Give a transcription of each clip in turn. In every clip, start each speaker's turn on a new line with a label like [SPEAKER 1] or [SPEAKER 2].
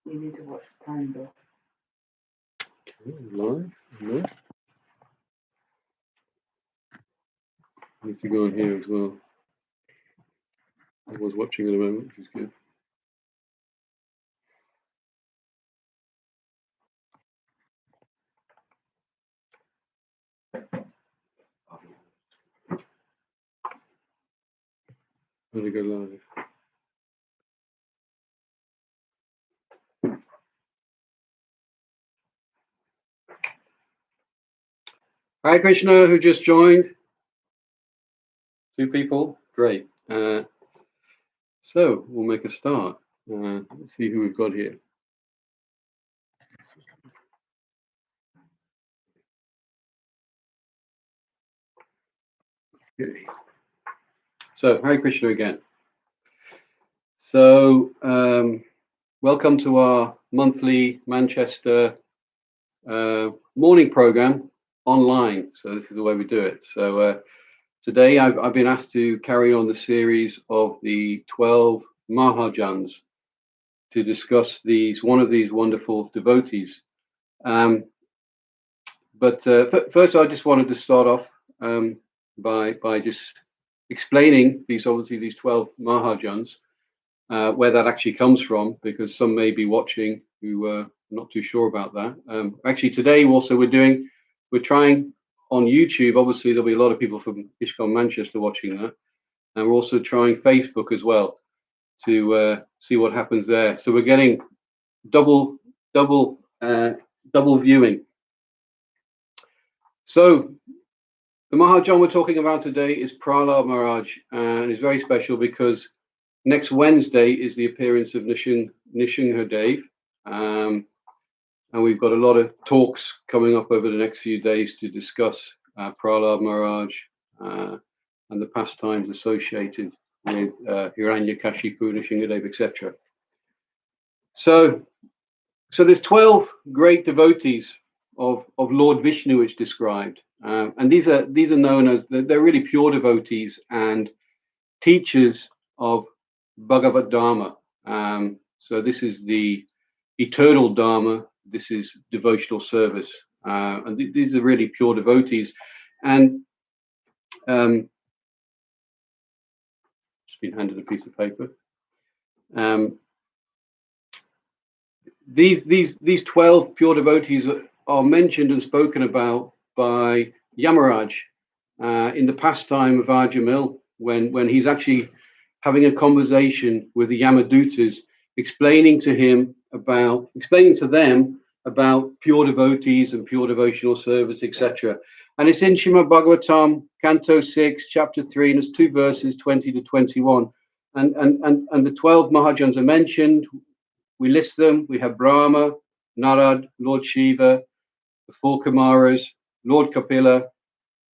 [SPEAKER 1] You need to watch the time though.
[SPEAKER 2] Live? No. I need to go on here as well. I was watching at a moment, which is good. How to go live? Hi Krishna, who just joined? 2 people, great. So we'll make a start. Let's see who we've got here. Okay. So Hare Krishna again. So welcome to our monthly Manchester morning program online. So this is the way we do it. So today I've been asked to carry on the series of the 12 Mahajans to discuss one of these wonderful devotees. But first I just wanted to start off by just explaining these 12 Mahajans, where that actually comes from, because some may be watching who are not too sure about that. Actually today also we're trying on YouTube. Obviously there'll be a lot of people from ISKCON Manchester watching that, and we're also trying Facebook as well to see what happens there. So we're getting double viewing. So the Mahajan we're talking about today is Prahlada Maharaj, and it's very special because next Wednesday is the appearance of Nrsimhadev, and we've got a lot of talks coming up over the next few days to discuss Prahlada Maharaj and the pastimes associated with Hiranyakashipu, Nrsimhadev, etc. So there's 12 great devotees of Lord Vishnu, which described, and these are known as, they're really pure devotees and teachers of Bhagavad Dharma. So this is the eternal Dharma. This is devotional service, and these are really pure devotees. And just been handed a piece of paper. These 12 pure devotees are mentioned and spoken about by Yamaraj in the pastime of Ajamil, when he's actually having a conversation with the Yamadutas, explaining to them about pure devotees and pure devotional service, etc. And it's in Srimad Bhagavatam, Canto 6, Chapter 3, and it's 2 verses 20 to 21. And the 12 Mahajans are mentioned. We list them. We have Brahma, Narad, Lord Shiva, the 4 Kumaras, Lord Kapila,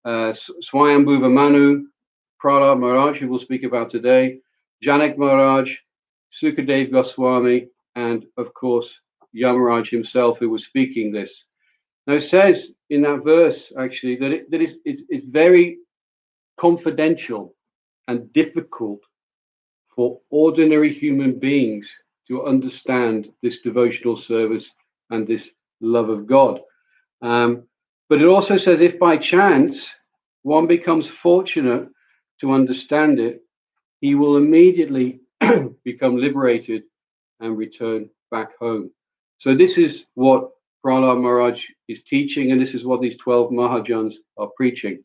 [SPEAKER 2] Swayambhuva Manu, Prahlada Maharaj, who we'll speak about today, Janak Maharaj, Sukadev Goswami, and of course Yamaraj himself, who was speaking this. Now it says in that verse actually that it's very confidential and difficult for ordinary human beings to understand this devotional service and this love of God. But it also says, if by chance one becomes fortunate to understand it, he will immediately become liberated and return back home. So this is what Prahlada Maharaj is teaching, and this is what these 12 Mahajans are preaching.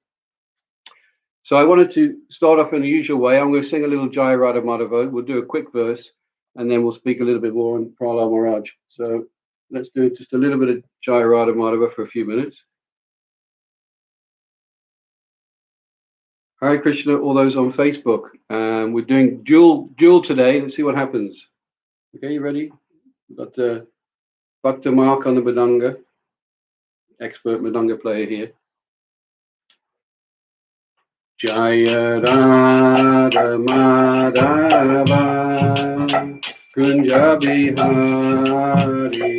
[SPEAKER 2] So I wanted to start off in the usual way. I'm going to sing a little Jaya Radha Madhava. We'll do a quick verse, and then we'll speak a little bit more on Prahlada Maharaj. So let's do just a little bit of Jaya Radha Madhava for a few minutes. Hare Krishna, all those on Facebook. We're doing dual today. Let's see what happens. Okay, you ready? We've got Bhakta Mark on the Madanga, expert Madanga player here. Jaya Radha Madhava Kunja Bihari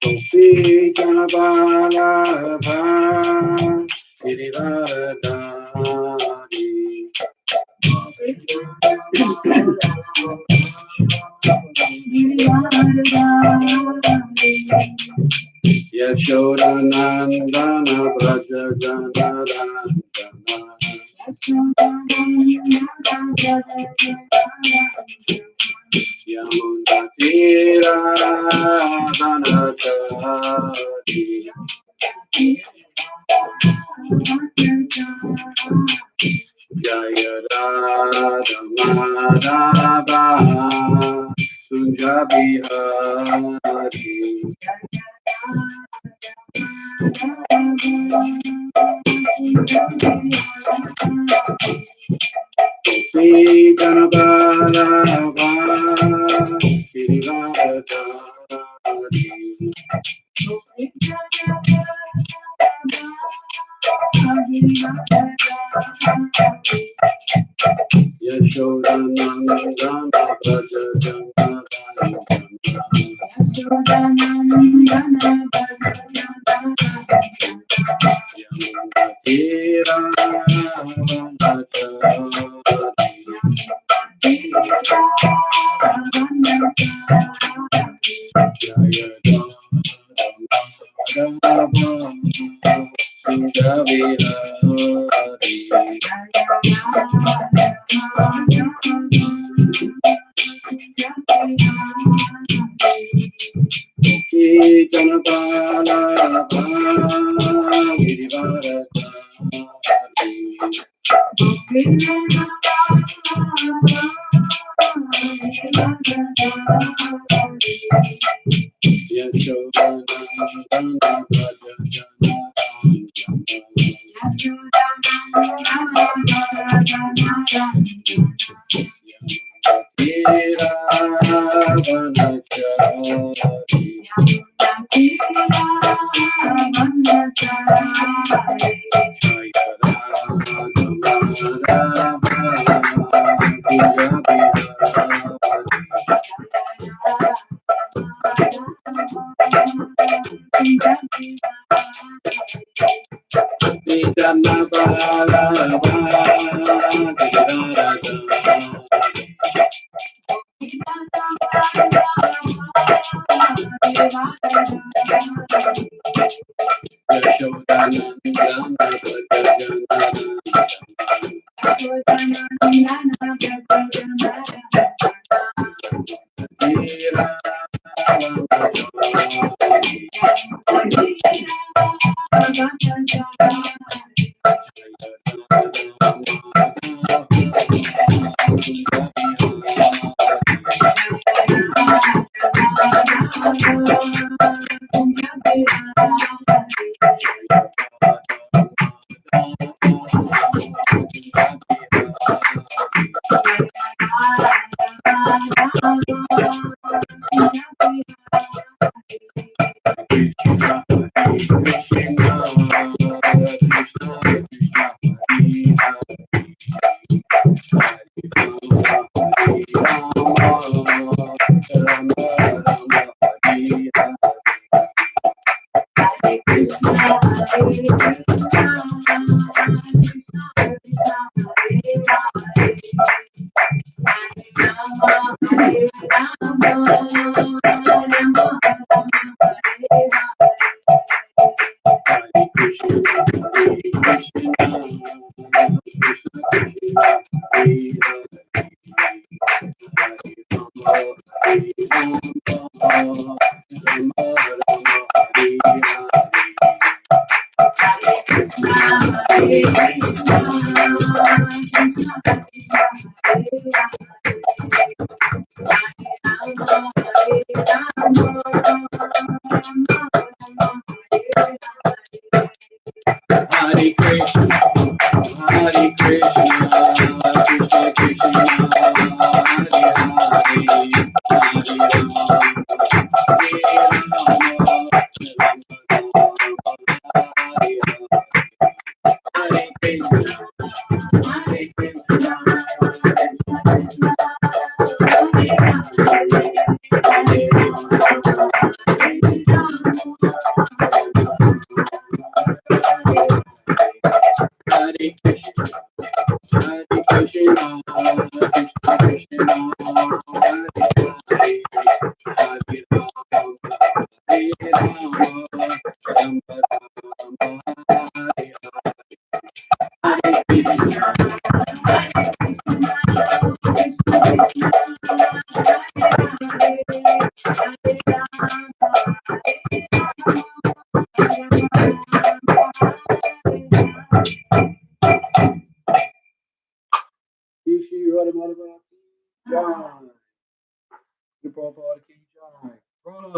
[SPEAKER 2] Gopi Janabala Girivardhari Yashodanandana Braja Janarandana Yamuna Tira Dhanachari Jaya Radha Madhava Kunja Bihari Sri Ganabala Girivardhari Yashodanandana Braja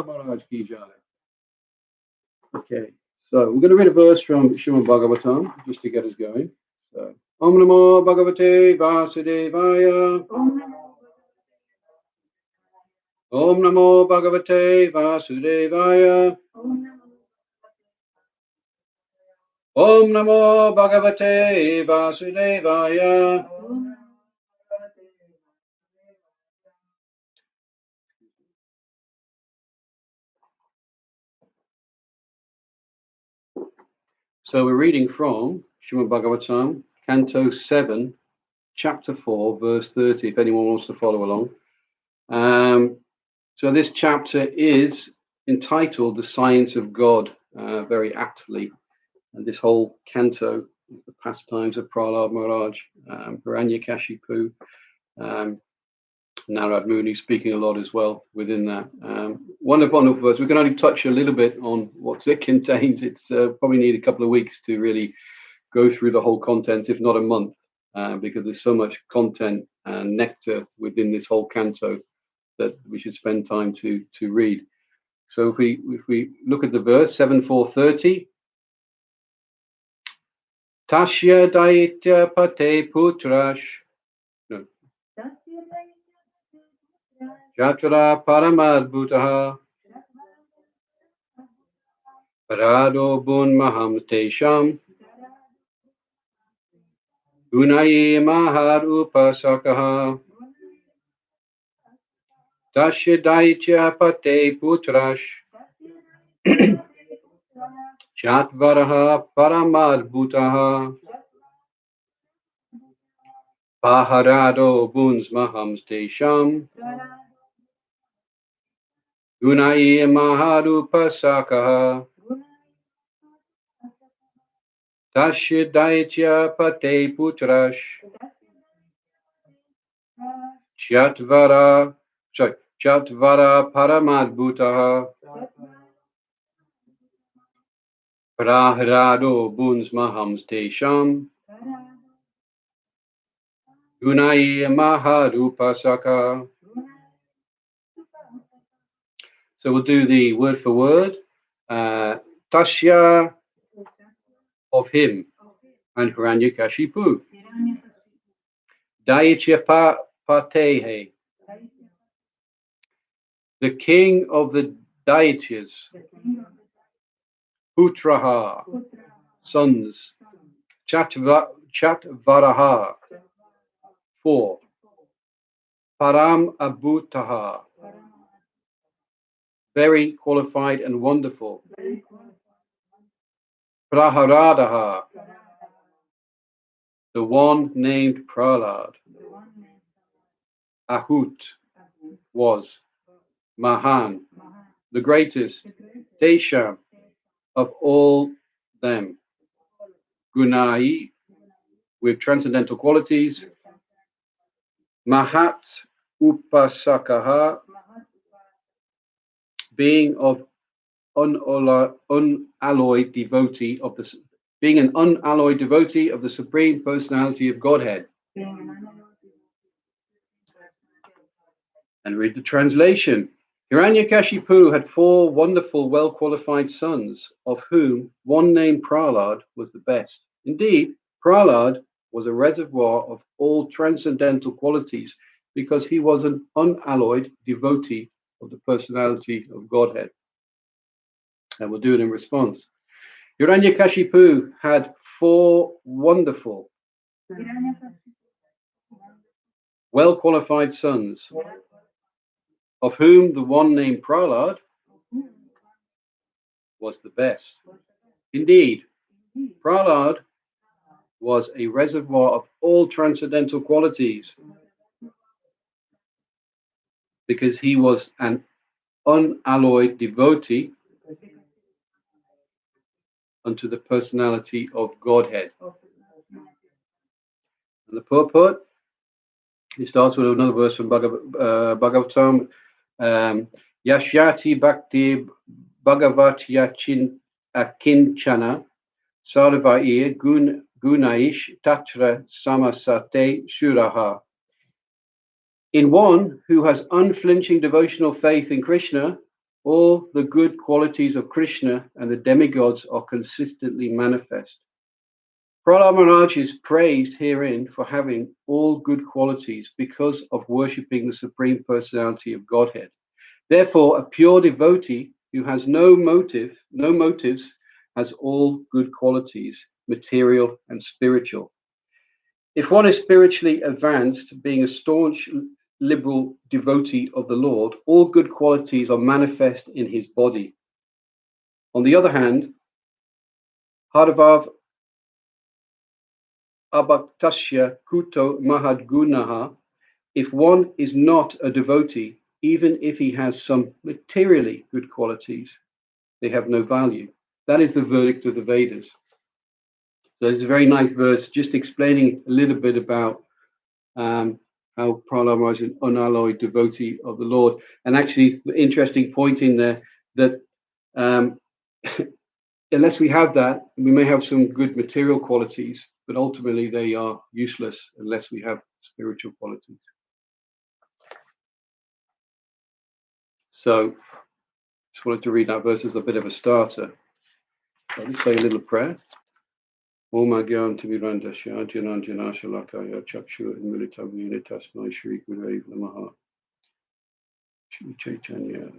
[SPEAKER 2] Maharaj ki jai. Okay, so we're going to read a verse from Srimad Bhagavatam just to get us going. So, Om Namo Bhagavate Vasudevaya. Om Namo Bhagavate Vasudevaya. Om Namo Bhagavate Vasudevaya. So we're reading from Srimad Bhagavatam, Canto 7, Chapter 4, verse 30, if anyone wants to follow along. So this chapter is entitled The Science of God, very aptly. And this whole canto is the pastimes of Prahlada Maharaj, Hiranyakashipu, Narad Muni speaking a lot as well within that. Wonderful verse. We can only touch a little bit on what it contains. It's probably need a couple of weeks to really go through the whole content, if not a month, because there's so much content and nectar within this whole canto that we should spend time to read. So if we look at the verse 7.4.30, Tasya Daitya Pate Putrash Jatra Paramadbhutaha Parado Bun Maham Tesham Gunaye Mahar Upasakaha Tasya Daitya Pate Putrash Chatvaraha Paramadbhutaha Paharado Buns Mahams Tesham Gunaye Maharupasakaha Tasya Daitya Pate Putrash Chatvara Paramadbhutaha Prahlado Buns Mahams Tesham Gunaye Maharupasaka. So we'll do the word for word. Tasya, of him, and Hiranyakashipu. Daitya Patehe, the king of the Daityas. Putraha, sons. Chatvaraha, 4. Param Abhutaha, very qualified and wonderful. Prahladaha, the one named Prahlad. Ahut, was. Mahan, the greatest. Desha, of all them. Gunai, with transcendental qualities. Mahat Upasakaha, being of unalloyed devotee of the, being an unalloyed devotee of the Supreme Personality of Godhead. And read the translation. Hiranyakashipu had 4 wonderful, well-qualified sons, of whom one named Prahlad was the best. Indeed, Prahlad was a reservoir of all transcendental qualities because he was an unalloyed devotee of the personality of Godhead. And we'll do it in response. Hiranyakashipu had 4 wonderful, well-qualified sons, of whom the one named Prahlad was the best. Indeed, Prahlad was a reservoir of all transcendental qualities because he was an unalloyed devotee unto the personality of Godhead. And the purport, it starts with another verse from Bhagavatam. Yashyati Bhakti Bhagavat Yachin Akinchana Sarvaiya Gunaish Tatra Samasate Shuraha. In one who has unflinching devotional faith in Krishna, all the good qualities of Krishna and the demigods are consistently manifest. Prahlada Maharaj is praised herein for having all good qualities because of worshipping the Supreme Personality of Godhead. Therefore, a pure devotee who has no motives, has all good qualities, material and spiritual. If one is spiritually advanced, being a staunch liberal devotee of the Lord, all good qualities are manifest in his body. On the other hand, Harvav Abhaktasya Kuto Mahadgunaha, if one is not a devotee, even if he has some materially good qualities, they have no value. That is the verdict of the Vedas. So it's a very nice verse, just explaining a little bit about how Prahlada Maharaj is an unalloyed devotee of the Lord. And actually, the interesting point in there that unless we have that, we may have some good material qualities, but ultimately they are useless unless we have spiritual qualities. So, just wanted to read that verse as a bit of a starter. I'll just say a little prayer. Om Agyan Timiranda Shajanan Janashalakaya Chakshu Militam Unitasmai Shri Gurudev Namaha. Shri Chaitanya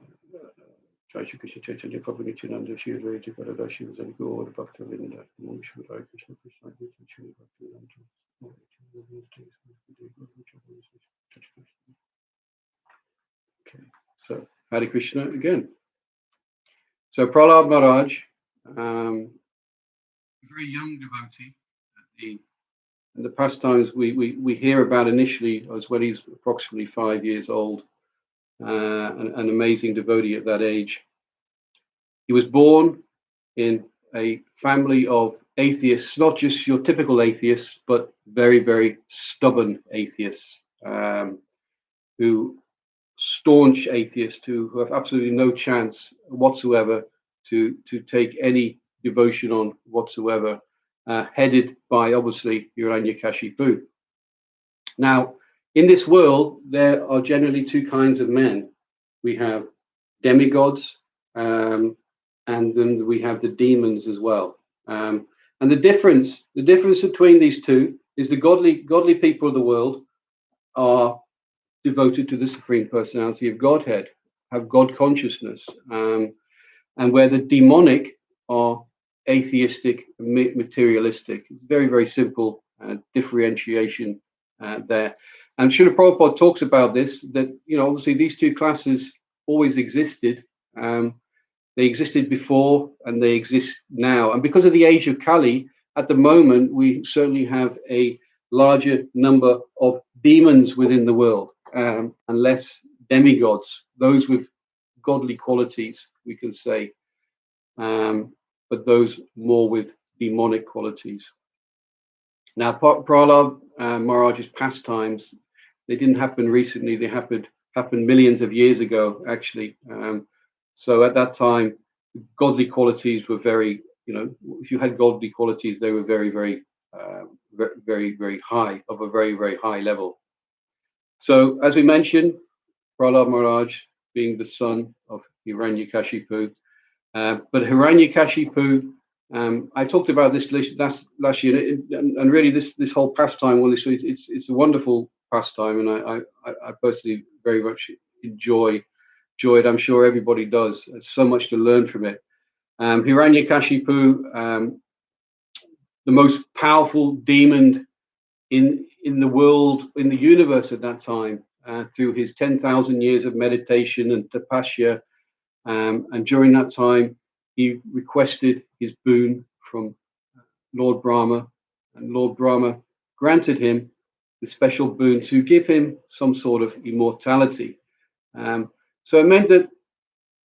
[SPEAKER 2] Jai Shri Krishna Chaitanya Prabhu Nityananda Shri Advaita Gadadhar Shri Vasari Gaur Bhakta Vrinda Om Shri Rai Krishna Krishna Shri Bhakti Okay, so Hare Krishna again. So Prahlada Maharaj, a very young devotee. In the pastimes we hear about initially was when he's approximately 5 years old, an amazing devotee at that age. He was born in a family of atheists, not just your typical atheists, but very, very stubborn atheists, who staunch atheists who have absolutely no chance whatsoever to take any devotion on whatsoever, headed by obviously Hiranyakashipu. Now, in this world, there are generally two kinds of men. We have demigods, and then we have the demons as well. And the difference between these two is the godly people of the world are devoted to the Supreme Personality of Godhead, have God consciousness, and where the demonic are atheistic, materialistic. It's very, very simple differentiation there. And Srila Prabhupada talks about this, that, obviously these two classes always existed. They existed before and they exist now. And because of the age of Kali, at the moment, we certainly have a larger number of demons within the world, and less demigods, those with godly qualities, we can say, but those more with demonic qualities. Now, Prahlada Maharaj's pastimes, they didn't happen recently. They happened millions of years ago, actually. So at that time, godly qualities were very, if you had godly qualities, they were very, very, very, very high, of a very, very high level. So as we mentioned, Prahlada Maharaj being the son of Hiranyakashipu, but Hiranyakashipu, I talked about this last year, and really this whole pastime, well, it's a wonderful pastime, and I personally very much enjoy it. I'm sure everybody does. There's so much to learn from it. Hiranyakashipu, the most powerful demon in the world, in the universe at that time, through his 10,000 years of meditation and tapasya, and during that time, he requested his boon from Lord Brahma, and Lord Brahma granted him the special boon to give him some sort of immortality. So it meant that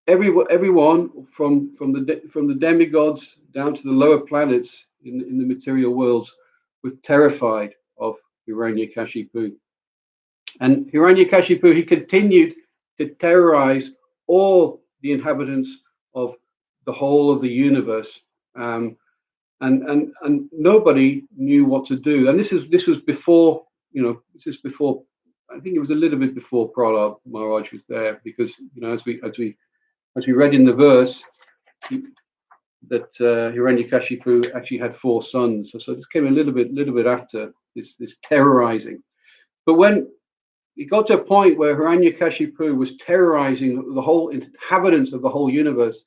[SPEAKER 2] everyone from the demigods down to the lower planets in the material worlds were terrified of Hiranyakashipu. And Hiranyakashipu, he continued to terrorize all the inhabitants of the whole of the universe, and nobody knew what to do. And this was before, this is before. I think it was a little bit before Prahlada Maharaj was there, because as we read in the verse that Hiranyakashipu actually had 4 sons. So this came a little bit after this terrorizing. But when it got to a point where Hiranyakashipu was terrorizing the whole inhabitants of the whole universe,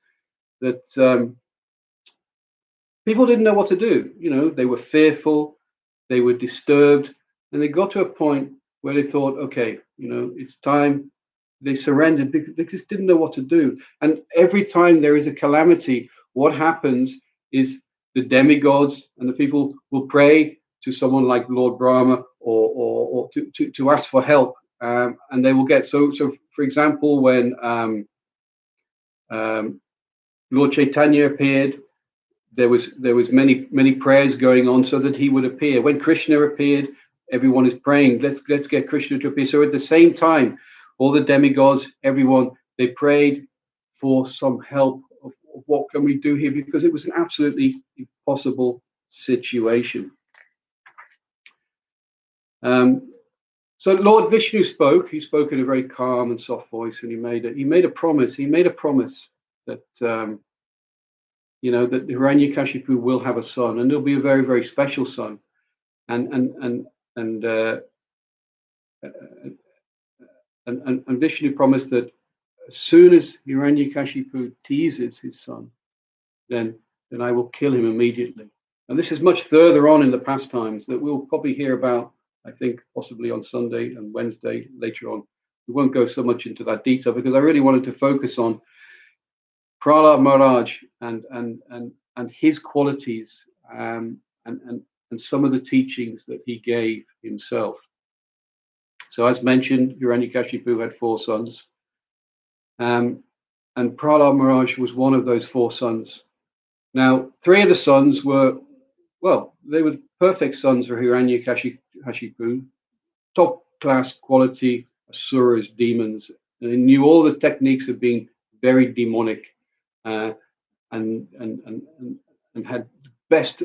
[SPEAKER 2] that people didn't know what to do. They were fearful, they were disturbed, and they got to a point where they thought, okay, it's time. They surrendered because they just didn't know what to do. And every time there is a calamity, what happens is the demigods and the people will pray to someone like Lord Brahma or to ask for help, and they will get. So for example, when Lord Chaitanya appeared, there was many prayers going on so that he would appear. When Krishna appeared, everyone is praying, let's get Krishna to appear. So at the same time, all the demigods, everyone, they prayed for some help of what can we do here, because it was an absolutely impossible situation. So Lord Vishnu spoke. He spoke in a very calm and soft voice, and he made a promise. He made a promise that that Hiranyakashipu will have a son, and it'll be a very, very special son. And Vishnu promised that as soon as Hiranyakashipu teases his son, then I will kill him immediately. And this is much further on in the pastimes that we'll probably hear about, I think, possibly on Sunday and Wednesday later on. We won't go so much into that detail because I really wanted to focus on Prahlada Maharaj and his qualities, and some of the teachings that he gave himself. So as mentioned, Hiranyakashipu had 4 sons, and Prahlada Maharaj was one of those 4 sons. Now, 3 of the sons were, they were perfect sons for Hiranyakashipu, top class quality asuras, demons, and they knew all the techniques of being very demonic, and had the best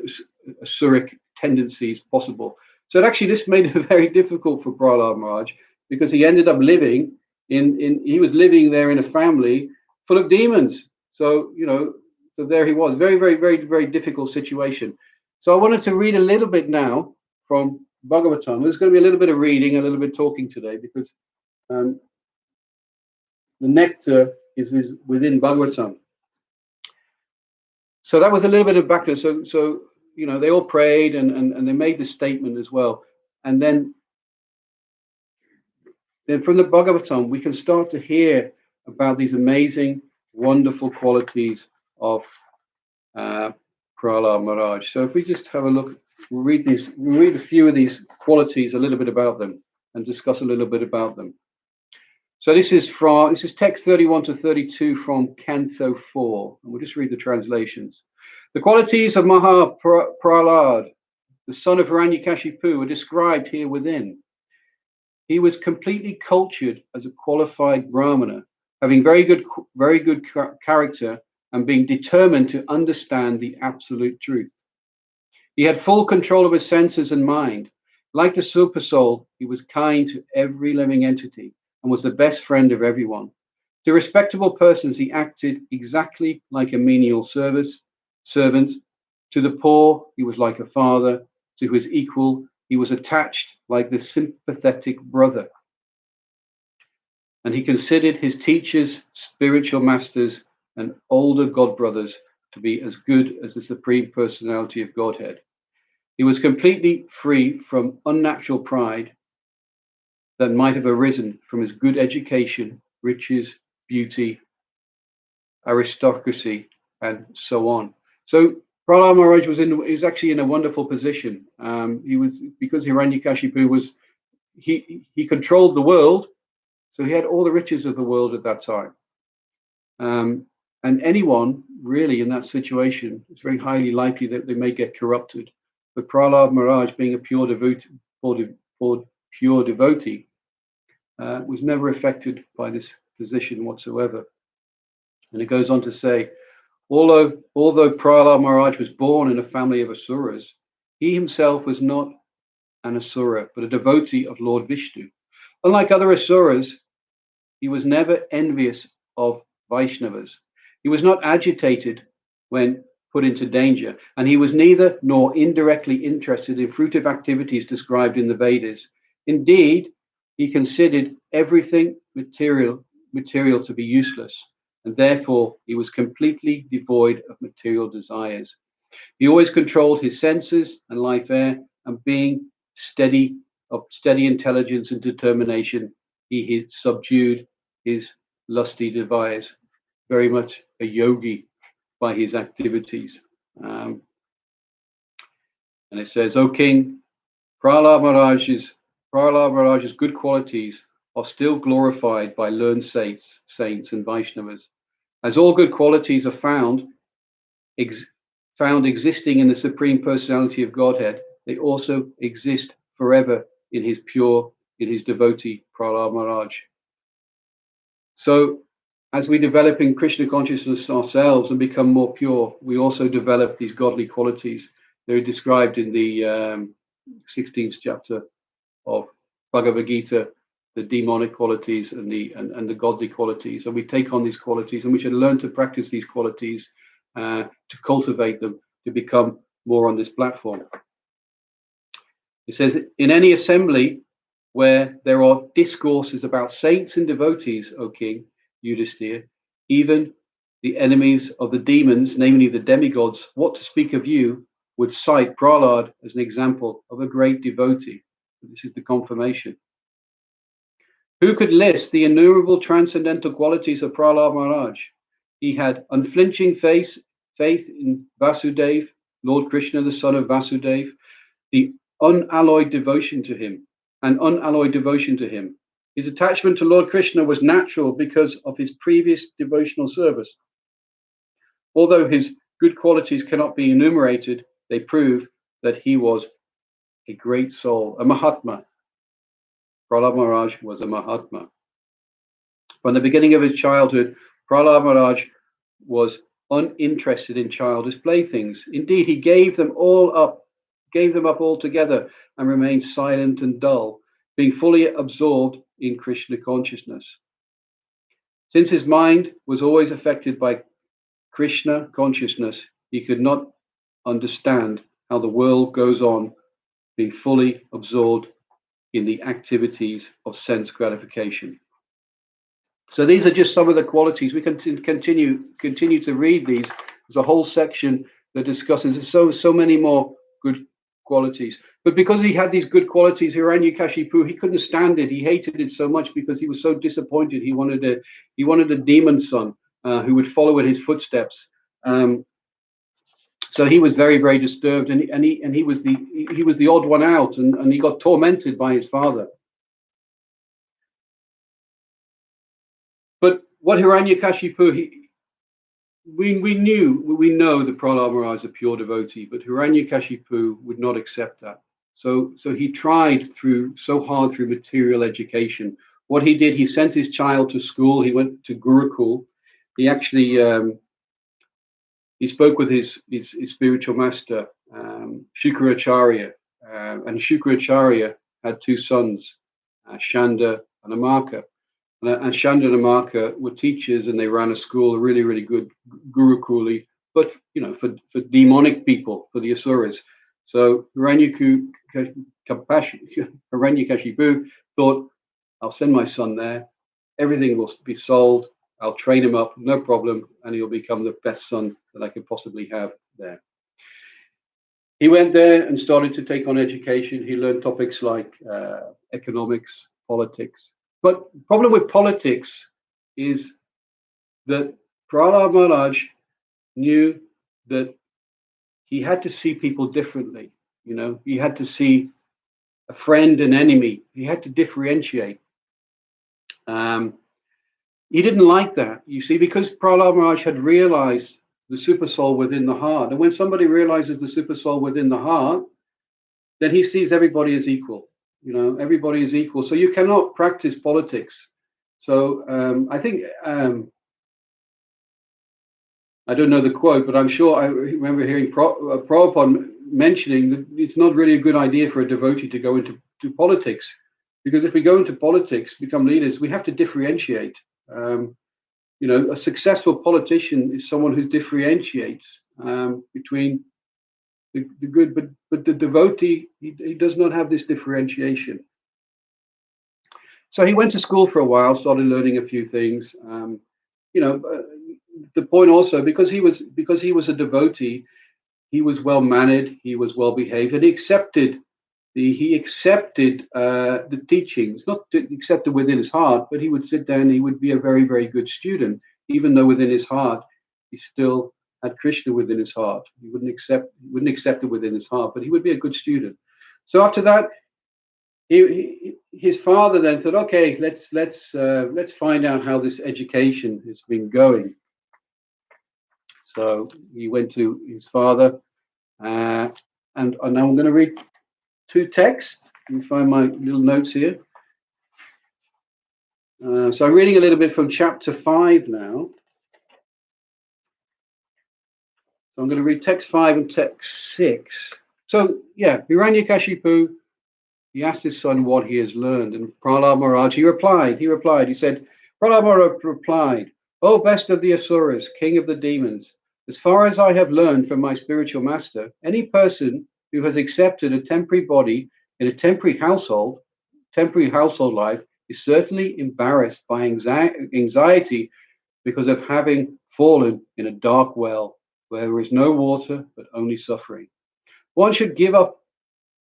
[SPEAKER 2] asuric tendencies possible. So actually, this made it very difficult for Prahlada Maharaj, because he ended up living he was living there in a family full of demons. So so there he was, very, very, very, very difficult situation. So I wanted to read a little bit now from Bhagavatam. There's going to be a little bit of reading, a little bit talking today, because the nectar is within Bhagavatam. So that was a little bit of background. So they all prayed and they made this statement as well. And then from the Bhagavatam, we can start to hear about these amazing, wonderful qualities of Prahlada Maharaj. So if we just have a look, we'll read a few of these qualities, a little bit about them, and discuss a little bit about them. So this is text 31 to 32 from Canto 4, and we'll just read the translations. The qualities of Prahlada, the son of Hiranyakashipu, are described here within. He was completely cultured as a qualified Brahmana, having very good character and being determined to understand the absolute truth. He had full control of his senses and mind. Like the super soul, he was kind to every living entity and was the best friend of everyone. To respectable persons, he acted exactly like a menial servant. To the poor, he was like a father. To his equal, he was attached like the sympathetic brother. And he considered his teachers, spiritual masters, and older god brothers to be as good as the Supreme Personality of Godhead. He was completely free from unnatural pride that might have arisen from his good education, riches, beauty, aristocracy, and so on. So Prahlada Maharaj was actually in a wonderful position. He was, because Hiranyakashipu was, he controlled the world, so he had all the riches of the world at that time. And anyone really in that situation, it's very highly likely that they may get corrupted. But Prahlada Maharaj, being a pure or pure devotee, was never affected by this position whatsoever. And it goes on to say, although Prahlada Maharaj was born in a family of asuras, he himself was not an asura, but a devotee of Lord Vishnu. Unlike other asuras, he was never envious of Vaishnavas. He was not agitated when put into danger, and he was neither nor indirectly interested in fruitive activities described in the Vedas. Indeed, he considered everything material to be useless, and therefore he was completely devoid of material desires. He always controlled his senses and life air, and being of steady intelligence and determination, he subdued his lusty desires. Very much a yogi by his activities. And it says, O King, Prahlada Maharaj's good qualities are still glorified by learned saints and Vaishnavas. As all good qualities are found existing in the Supreme Personality of Godhead, they also exist forever in his devotee Prahlada Maharaj. So as we develop in Krishna consciousness ourselves and become more pure, we also develop these godly qualities. They're described in the 16th chapter of Bhagavad Gita, the demonic qualities and the godly qualities. And we take on these qualities, and we should learn to practice these qualities, to cultivate them, to become more on this platform. It says, in any assembly where there are discourses about saints and devotees, O King Yudhisthira, even the enemies of the demons, namely the demigods, what to speak of you, would cite Prahlad as an example of a great devotee. This is the confirmation. Who could list the innumerable transcendental qualities of Prahlad Maharaj? He had unflinching faith in Vasudev, Lord Krishna, the son of Vasudev, the unalloyed devotion to him. His attachment to Lord Krishna was natural because of his previous devotional service. Although his good qualities cannot be enumerated, they prove that he was a great soul, a Mahatma. Prahlad Maharaj was a Mahatma. From the beginning of his childhood, Prahlad Maharaj was uninterested in childish playthings. Indeed, he gave them up altogether and remained silent and dull, being fully absorbed in Krishna consciousness. Since his mind was always affected by Krishna consciousness, he could not understand how the world goes on, being fully absorbed in the activities of sense gratification. So these are just some of the qualities. We can continue to read these. There's a whole section that discusses so many more good qualities. But because he had these good qualities, Hiranyakashipu, he couldn't stand it. He hated it so much because he was so disappointed. He wanted a demon son who would follow in his footsteps. So he was very, very disturbed, and he was the odd one out, and he got tormented by his father. But what Hiranyakashipu, we know that Prahlad Maharaj is a pure devotee, but Hiranyakashipu would not accept that. So he tried so hard through material education. What he did, he sent his child to school. He went to Gurukul. He actually he spoke with his spiritual master, Shukracharya, and Shukracharya had two sons, Shanda and Amaka. And Shanda and Amaka were teachers, and they ran a school, a really, really good Gurukuli, but for demonic people, for the asuras. So Hiranyakashipu thought, I'll send my son there. Everything will be solved. I'll train him up, no problem, and he'll become the best son that I could possibly have there. He went there and started to take on education. He learned topics like economics, politics. But the problem with politics is that Prahlad Maharaj knew that he had to see people differently. He had to see a friend and enemy. He had to differentiate. He didn't like that, you see, because Prahlad Maharaj had realized the super soul within the heart. And when somebody realizes the super soul within the heart, then he sees everybody as equal. everybody is equal. So you cannot practice politics. So I think, I don't know the quote, but I'm sure I remember hearing Prabhupada mentioning that it's not really a good idea for a devotee to go into politics, because if we go into politics, become leaders, we have to differentiate. A successful politician is someone who differentiates between the good, but the devotee, he does not have this differentiation. So he went to school for a while, started learning a few things. The point also, because he was a devotee, he was well mannered, he was well behaved, and he accepted the teachings, not accepted within his heart, but he would sit down and he would be a very, very good student, even though within his heart he still had Krishna within his heart. He wouldn't accept it within his heart, but he would be a good student. So after that, his father then thought, okay, let's find out how this education has been going. So he went to his father, and now I'm going to read two texts. Let me find my little notes here. So I'm reading a little bit from chapter 5 now. So I'm going to read text 5 and text 6. So yeah, Hiranyakashipu, he asked his son what he has learned, and Prahlada Maharaj, he replied, he said, Prahlada Maharaj replied, "O best of the Asuras, king of the demons, as far as I have learned from my spiritual master, any person who has accepted a temporary body in a temporary household life is certainly embarrassed by anxiety because of having fallen in a dark well where there is no water but only suffering. One should give up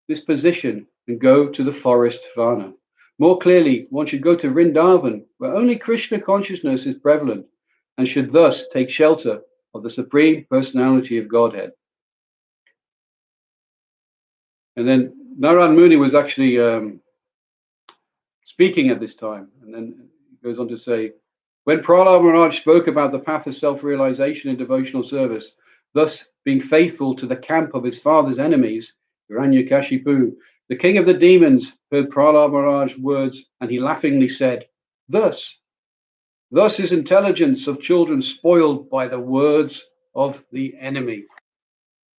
[SPEAKER 2] this position and go to the forest Vana. More clearly, one should go to Vrindavan, where only Krishna consciousness is prevalent, and should thus take shelter of the Supreme Personality of Godhead." And then Narayana Muni was actually speaking at this time, and then he goes on to say, when Prahlada Maharaj spoke about the path of self-realization in devotional service, thus being faithful to the camp of his father's enemies, Hiranyakashipu, the king of the demons, heard Prahlada Maharaj's words, and he laughingly said, Thus is intelligence of children spoiled by the words of the enemy.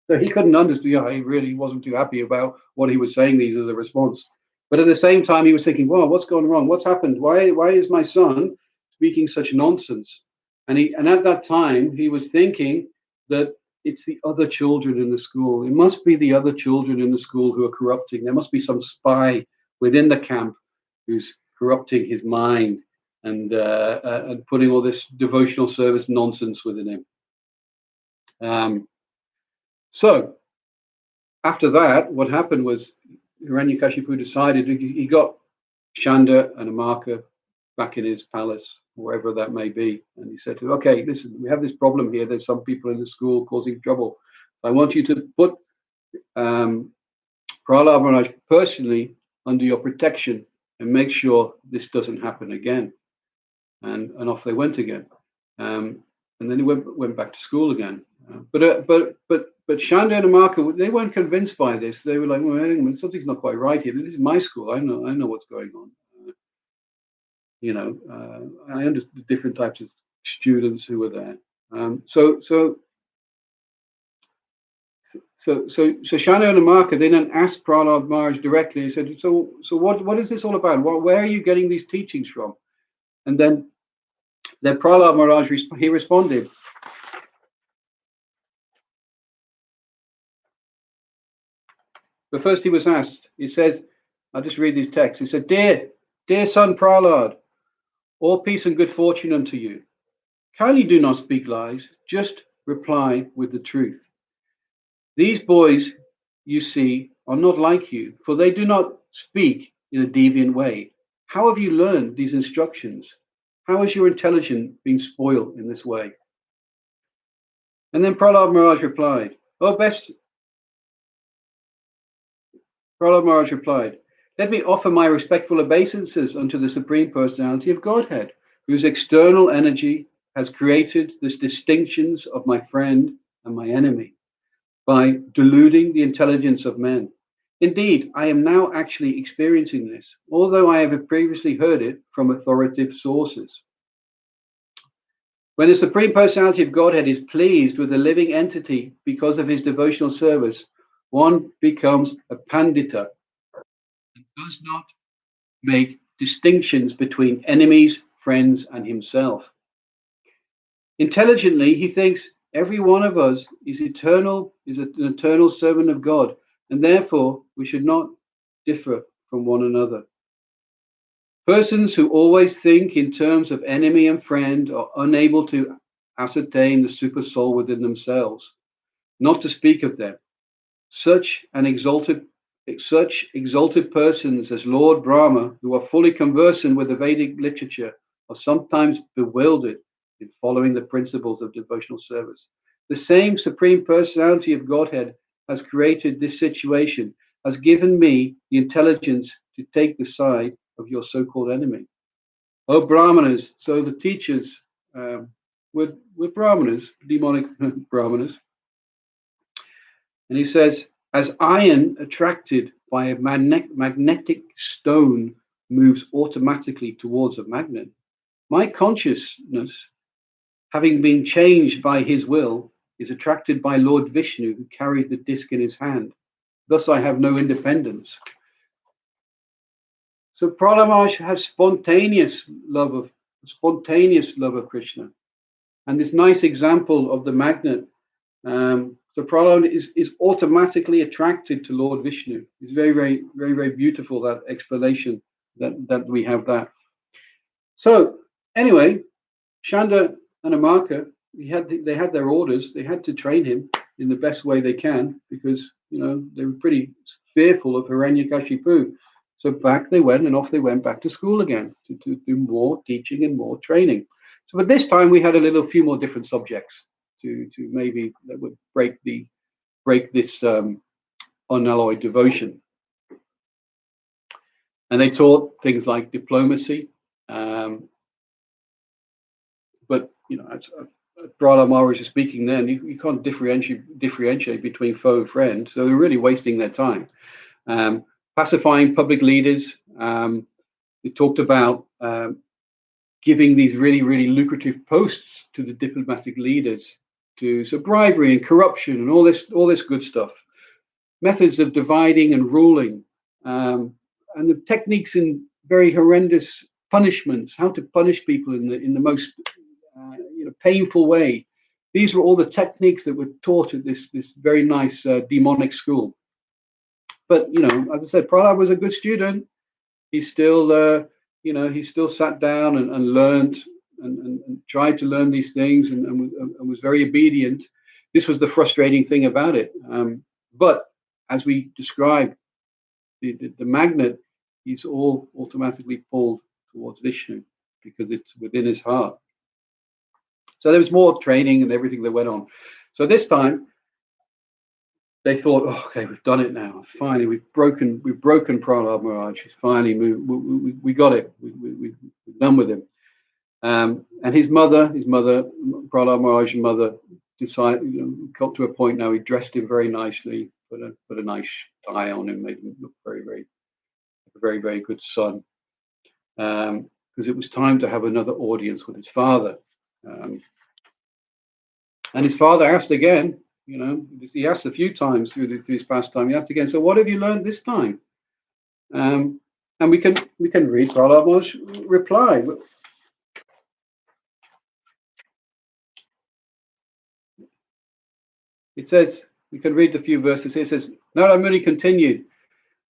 [SPEAKER 2] So he couldn't understand, he really wasn't too happy about what he was saying these as a response. But at the same time, he was thinking, well, what's gone wrong? What's happened? Why is my son speaking such nonsense? And at that time, he was thinking that it's the other children in the school. It must be the other children in the school who are corrupting. There must be some spy within the camp who's corrupting his mind and putting all this devotional service nonsense within him. So after that, what happened was Hiranyakashipu decided he got Shanda and Amaka back in his palace, wherever that may be. And he said to him, okay, listen, we have this problem here. There's some people in the school causing trouble. I want you to put Prahlada Maharaj personally under your protection and make sure this doesn't happen again. And off they went again. And then he went back to school again. But Shanda and Amaka, they weren't convinced by this. They were like, well, something's not quite right here. This is my school. I know what's going on. I understood the different types of students who were there. So Shanda and Amaka, they then asked Prahlada Maharaj directly. He said, so what is this all about? Where are you getting these teachings from? And then Prahlada Maharaj, he responded. But first he was asked, he says, I'll just read these texts. He said, Dear son Prahlad, all peace and good fortune unto you. Kindly do not speak lies, just reply with the truth. These boys, you see, are not like you, for they do not speak in a deviant way. How have you learned these instructions? How has your intelligence been spoiled in this way? And then Prahlada Maharaj replied, Prahlada Maharaj replied, let me offer my respectful obeisances unto the Supreme Personality of Godhead, whose external energy has created these distinctions of my friend and my enemy by deluding the intelligence of men. Indeed, I am now actually experiencing this, although I have previously heard it from authoritative sources. When the Supreme Personality of Godhead is pleased with a living entity because of his devotional service, one becomes a pandita and does not make distinctions between enemies, friends, and himself. Intelligently, he thinks every one of us is eternal, is an eternal servant of God, and therefore we should not differ from one another. Persons who always think in terms of enemy and friend are unable to ascertain the super soul within themselves, not to speak of them. Such exalted persons as Lord Brahma, who are fully conversant with the Vedic literature, are sometimes bewildered in following the principles of devotional service. The same Supreme Personality of Godhead has created this situation, has given me the intelligence to take the side of your so-called enemy. Oh, Brahmanas, so the teachers were Brahmanas, demonic Brahmanas. And he says, as iron attracted by a magnetic stone moves automatically towards a magnet, my consciousness, having been changed by his will, is attracted by Lord Vishnu, who carries the disc in his hand. Thus I have no independence. So Prahlad has spontaneous love of Krishna. And this nice example of the magnet. So Prahlad is automatically attracted to Lord Vishnu. It's very, very, very, very beautiful, that explanation that we have that. So anyway, Shanda and Amaka, they had their orders. They had to train him in the best way they can because they were pretty fearful of Hiranyakashipu. So back they went, and off they went back to school again to do more teaching and more training. So but this time we had a few more different subjects to maybe that would break this unalloyed devotion. And they taught things like diplomacy, but as Prahlad Maharaj is speaking, then you can't differentiate between foe and friend, so they're really wasting their time. Pacifying public leaders. They talked about giving these really, really lucrative posts to the diplomatic leaders, so bribery and corruption and all this good stuff. Methods of dividing and ruling, and the techniques in very horrendous punishments, how to punish people in the most painful way. These were all the techniques that were taught at this very nice demonic school. But as I said, Prahlad was a good student. He still he still sat down and learned and tried to learn these things and was very obedient. This was the frustrating thing about it. But as we described, the magnet is all automatically pulled towards Vishnu because it's within his heart. So there was more training and everything that went on. So this time they thought, oh, okay, we've done it now. Finally, we've broken Prahlad Maharaj. He's finally moved. We got it. We're done with him. And his mother, Prahlad Maharaj's mother, decided, got to a point now. He dressed him very nicely, put a nice tie on him, made him look very, very, very, very good son. Because it was time to have another audience with his father. And his father asked again. He asked a few times through this past time. He asked again. So what have you learned this time? And we can read Prahlad Maharaj's reply. It says, we can read the few verses here. It says, Narada Muni continued,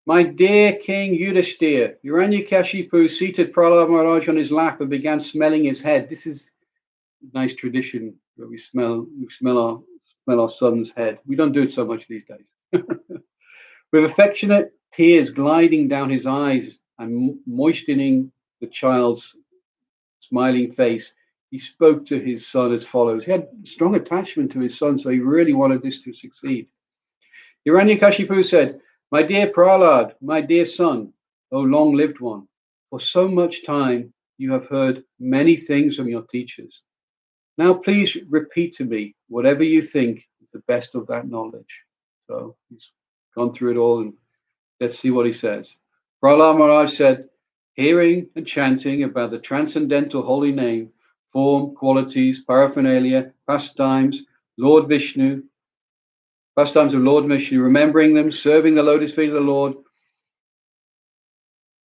[SPEAKER 2] my dear King Yudhishthira, Hiranyakashipu seated Prahlad Maharaj on his lap and began smelling his head. This is a nice tradition where we smell our son's head. We don't do it so much these days. With affectionate tears gliding down his eyes and moistening the child's smiling face, he spoke to his son as follows. He had strong attachment to his son, so he really wanted this to succeed. Hiranyakashipu said, my dear Prahlad, my dear son, O long-lived one, for so much time you have heard many things from your teachers. Now please repeat to me whatever you think is the best of that knowledge. So he's gone through it all and Let's see what he says. Prahlada Maharaj said, hearing and chanting about the transcendental holy name, form, qualities, paraphernalia, pastimes, Lord Vishnu, pastimes of Lord Vishnu, remembering them, serving the lotus feet of the Lord,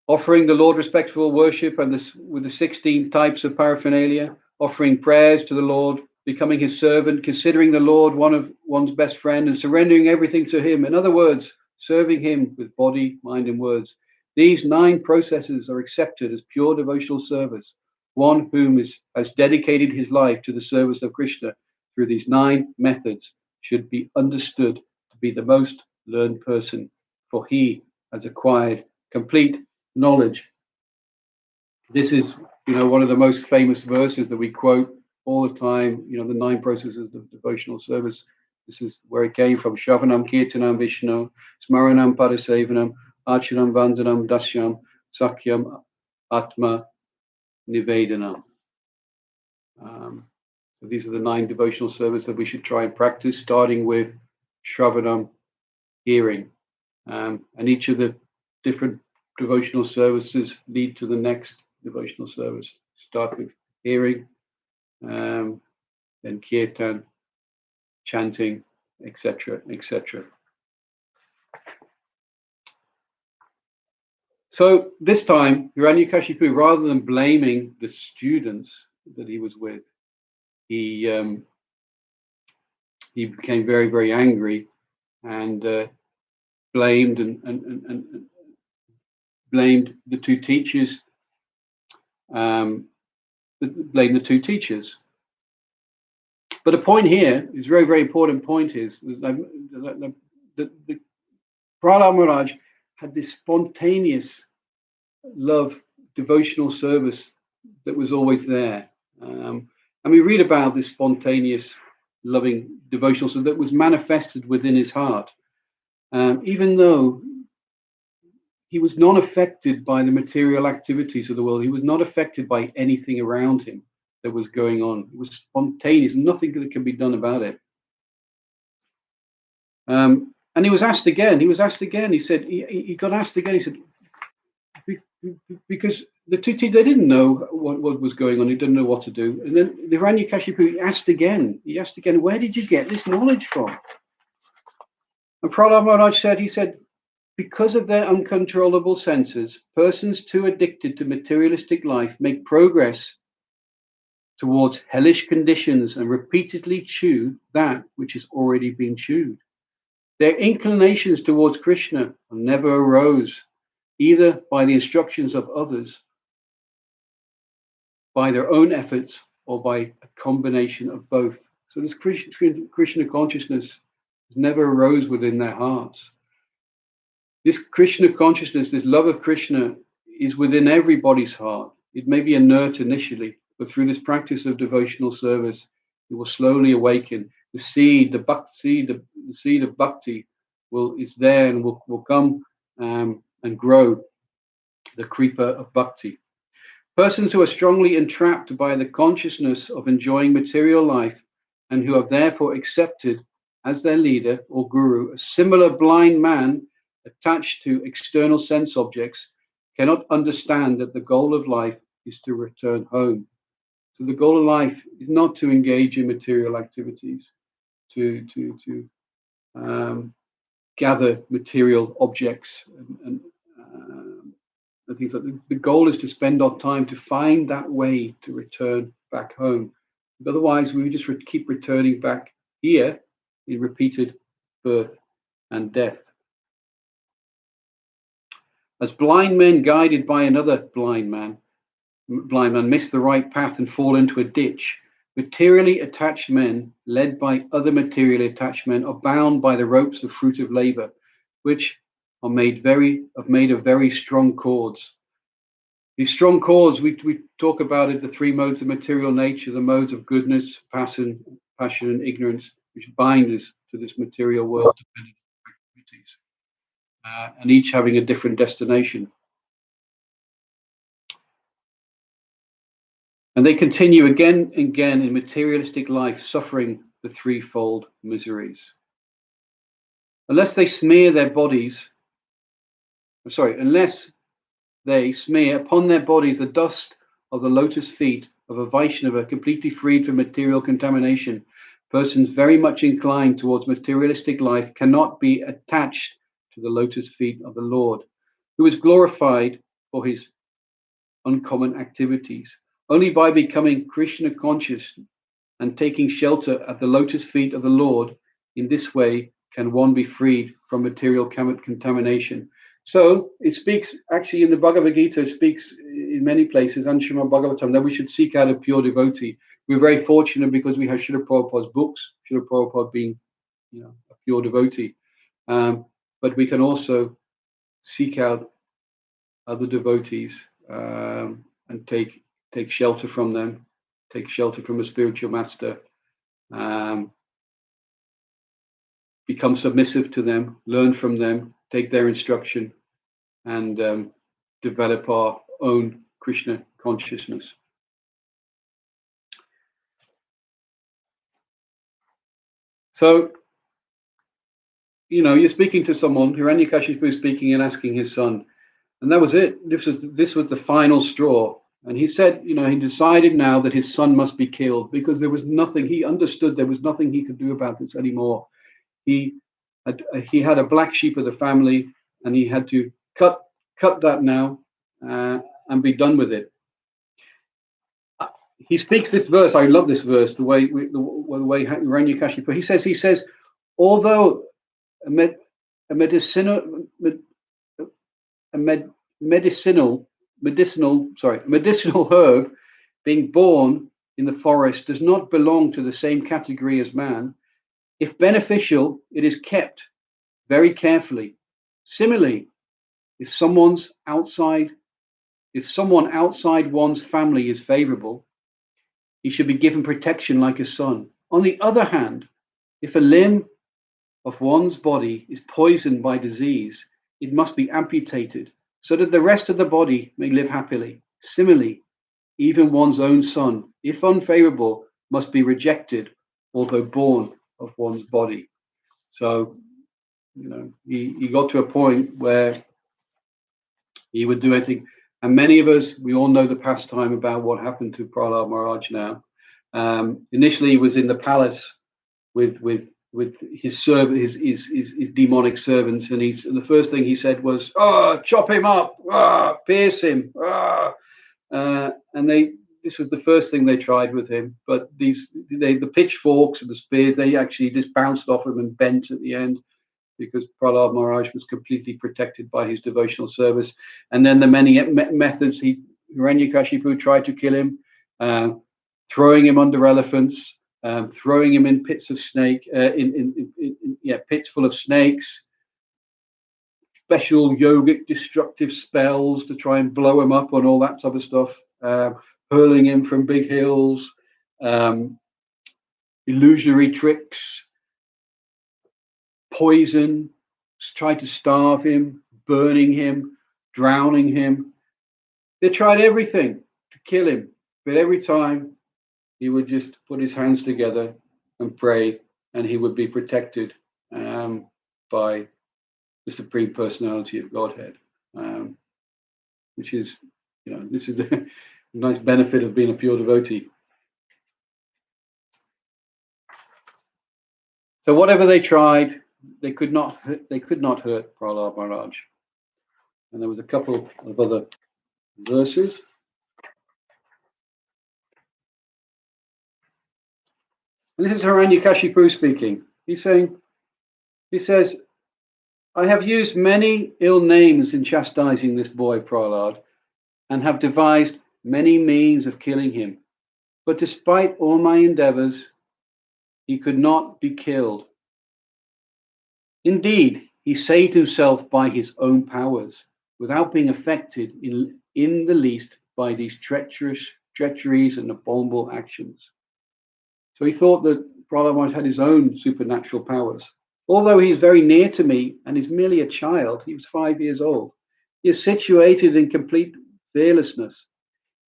[SPEAKER 2] offering the Lord respectful worship and with the 16 types of paraphernalia, offering prayers to the Lord, becoming his servant, considering the Lord one of one's best friend, and surrendering everything to him. In other words, serving him with body, mind, and words. These 9 processes are accepted as pure devotional service. One whom has dedicated his life to the service of Krishna through these 9 methods should be understood to be the most learned person, for he has acquired complete knowledge. This is, one of the most famous verses that we quote all the time. The 9 processes of devotional service. This is where it came from. Shravanam Kirtanam Vishnu, Smaranam Padasevanam, Archanam Vandanam Dasyam, Sakyam Atma Nivedanam. So these are the 9 devotional service that we should try and practice, starting with Shravanam, hearing. And each of the different devotional services lead to the next devotional service. Start with hearing, then kirtan, chanting, etc., etc. So this time, Hiranyakashipu, rather than blaming the students that he was with, he became very, very angry and blamed and blamed the 2 teachers. Blame the 2 teachers. But the point here is very, very important point is that the Prahlada Maharaj had this spontaneous love, devotional service that was always there. And we read about this spontaneous, loving devotional service that was manifested within his heart. Even though he was not affected by the material activities of the world, he was not affected by anything around him that was going on. It was spontaneous, nothing that can be done about it. And he was asked again. He said, he got asked again. He said, because the 2 teachers, they didn't know what was going on. He didn't know what to do. And then the Hiranyakashipu asked again. He asked again, where did you get this knowledge from? And Prahlada Maharaj said, because of their uncontrollable senses, persons too addicted to materialistic life make progress towards hellish conditions and repeatedly chew that which has already been chewed. Their inclinations towards Krishna never arose, either by the instructions of others, by their own efforts, or by a combination of both. So this Krishna consciousness never arose within their hearts. This Krishna consciousness, this love of Krishna, is within everybody's heart. It may be inert initially, but through this practice of devotional service, it will slowly awaken. The seed, the seed of bhakti is there and will come and grow. The creeper of bhakti. Persons who are strongly entrapped by the consciousness of enjoying material life and who have therefore accepted as their leader or guru a similar blind man attached to external sense objects cannot understand that the goal of life is to return home. So the goal of life is not to engage in material activities, to gather material objects and things like that. The goal is to spend our time to find that way to return back home. Otherwise, we just keep returning back here in repeated birth and death. As blind men guided by another blind man miss the right path and fall into a ditch, materially attached men, led by other materially attached men, are bound by the ropes of fruit of labor, which are made of very strong cords. These strong cords, we talk about it, the 3 modes of material nature, the modes of goodness, passion, and ignorance, which bind us to this material world, and each having a different destination. And they continue again and again in materialistic life, suffering the 3-fold miseries. Unless they smear their bodies unless they smear upon their bodies the dust of the lotus feet of a Vaishnava completely freed from material contamination. Persons very much inclined towards materialistic life cannot be attached to the lotus feet of the Lord, who is glorified for his uncommon activities. Only by becoming Krishna conscious and taking shelter at the lotus feet of the Lord, in this way can one be freed from material contamination. So it speaks, actually in the Bhagavad Gita, it speaks in many places, and Srimad Bhagavatam, that we should seek out a pure devotee. We're very fortunate because we have Srila Prabhupada's books, Srila Prabhupada being a pure devotee. But we can also seek out other devotees and take shelter from them, take shelter from a spiritual master, become submissive to them, learn from them, take their instruction, and develop our own Krishna consciousness. So, you're speaking to someone, Hiranyakashipu speaking and asking his son, and that was it. This was the final straw. And he said, he decided now that his son must be killed because there was nothing, he understood there was nothing he could do about this anymore. He had a black sheep of the family, and he had to cut that now and be done with it. He speaks this verse. I love this verse. The way Hiranyakashipu. He says, although a medicinal herb being born in the forest does not belong to the same category as man. If beneficial, it is kept very carefully. Similarly, if someone outside one's family is favorable, he should be given protection like a son. On the other hand, if a limb of one's body is poisoned by disease, it must be amputated so that the rest of the body may live happily. Similarly, even one's own son, if unfavorable, must be rejected, although born of one's body. So, he got to a point where he would do anything. And many of us, we all know the pastime about what happened to Prahlada Maharaj now. Initially, he was in the palace with his demonic servants, and the first thing he said was, chop him up, pierce him, and this was the first thing they tried with him. But the pitchforks and the spears, they actually just bounced off him and bent at the end, because Prahlada Maharaj was completely protected by his devotional service. And then the many methods Hiranyakashipu tried to kill him, throwing him under elephants, throwing him in pits of pits full of snakes, special yogic destructive spells to try and blow him up, and all that type of stuff, hurling him from big hills, illusionary tricks, poison, tried to starve him, burning him, drowning him. They tried everything to kill him, but every time he would just put his hands together and pray, and he would be protected by the Supreme Personality of Godhead, which is, this is the nice benefit of being a pure devotee. So whatever they tried, they could not hurt Prahlada Maharaj. And there was a couple of other verses. And this is Hiranyakashipu speaking. He says, I have used many ill names in chastising this boy Prahlad, and have devised many means of killing him. But despite all my endeavors, he could not be killed. Indeed, he saved himself by his own powers, without being affected in the least by these treacheries and abominable actions. So he thought that Prahlad had his own supernatural powers. Although he's very near to me and is merely a child, he was 5 years old, he is situated in complete fearlessness.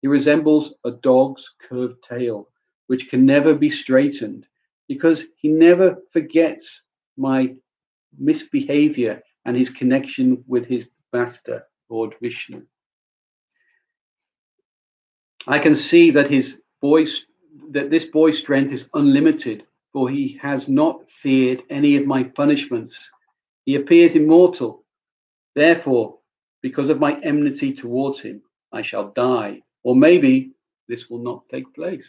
[SPEAKER 2] He resembles a dog's curved tail, which can never be straightened, because he never forgets my misbehavior and his connection with his Master, Lord Vishnu. I can see that this boy's strength is unlimited, for he has not feared any of my punishments. He appears immortal. Therefore, because of my enmity towards him, I shall die, or maybe this will not take place.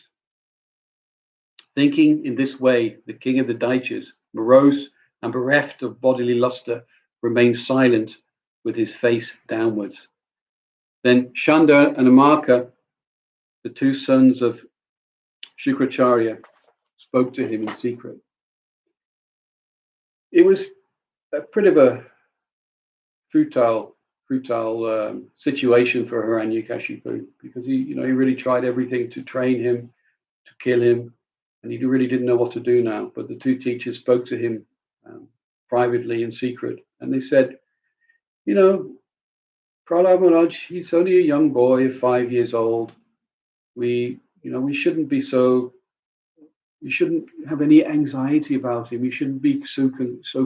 [SPEAKER 2] Thinking in this way, the king of the Daityas, morose and bereft of bodily luster, remains silent with his face downwards. Then Shanda and Amaka, the two sons of Shukracharya, spoke to him in secret. It was a bit of a futile situation for Hiranyakashipu, because he really tried everything to train him, to kill him, and he really didn't know what to do now. But the two teachers spoke to him privately in secret, and they said, Prahlada Maharaj, he's only a young boy of 5 years old. We shouldn't have any anxiety about him. We shouldn't be so